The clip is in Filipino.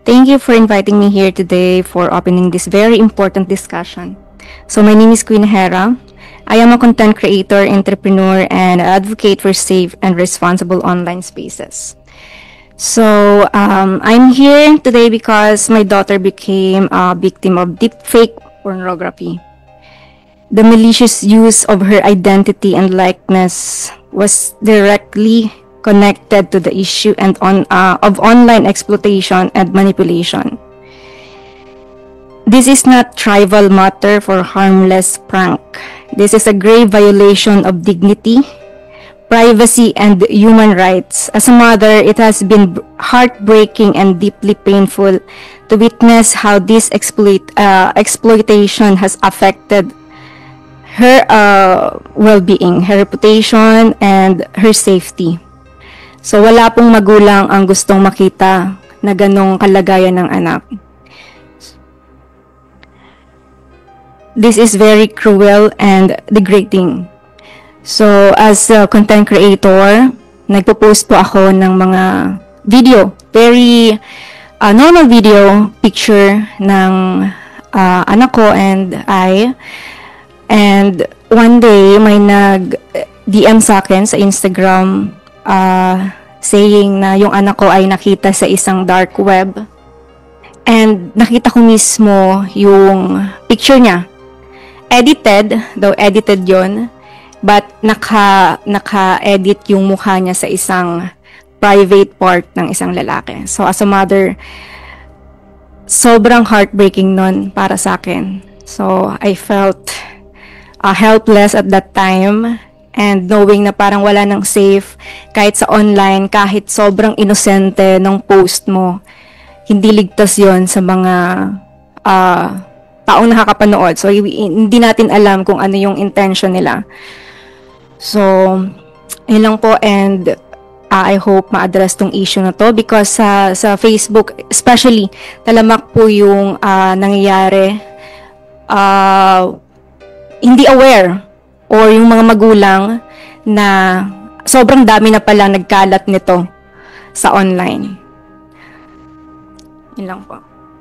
Thank you for inviting me here today for opening this very important discussion. So my name is Queen Hera. I am a content creator, entrepreneur, and advocate for safe and responsible online spaces. So I'm here today because my daughter became a victim of deepfake pornography. The malicious use of her identity and likeness was directly connected to the issue of online exploitation and manipulation. This is not trivial matter for harmless prank. This is a grave violation of dignity, privacy, and human rights. As a mother, it has been heartbreaking and deeply painful to witness how this exploitation has affected her well-being, her reputation, and her safety. So wala pong magulang ang gustong makita na ganong kalagayan ng anak. This is very cruel and degrading. So as a content creator, nagpo-post po ako ng mga video, very normal video, picture ng anak ko and I. And one day, may nag-DM sa akin sa Instagram saying na yung anak ko ay nakita sa isang dark web. And nakita ko mismo yung picture niya. Edited yon, but naka-edit yung mukha niya sa isang private part ng isang lalaki. So as a mother, sobrang heartbreaking nun para sa akin. So I felt helpless at that time, and knowing na parang wala nang safe kahit sa online, kahit sobrang inosente ng post mo, hindi ligtas yon sa mga taong nakakapanood. So hindi natin alam kung ano yung intention nila. So yun lang po, and I hope ma-address tong issue na to because sa Facebook especially, talamak po yung nangyayari. Hindi aware or yung mga magulang na sobrang dami na palang nagkalat nito sa online. Yun lang po.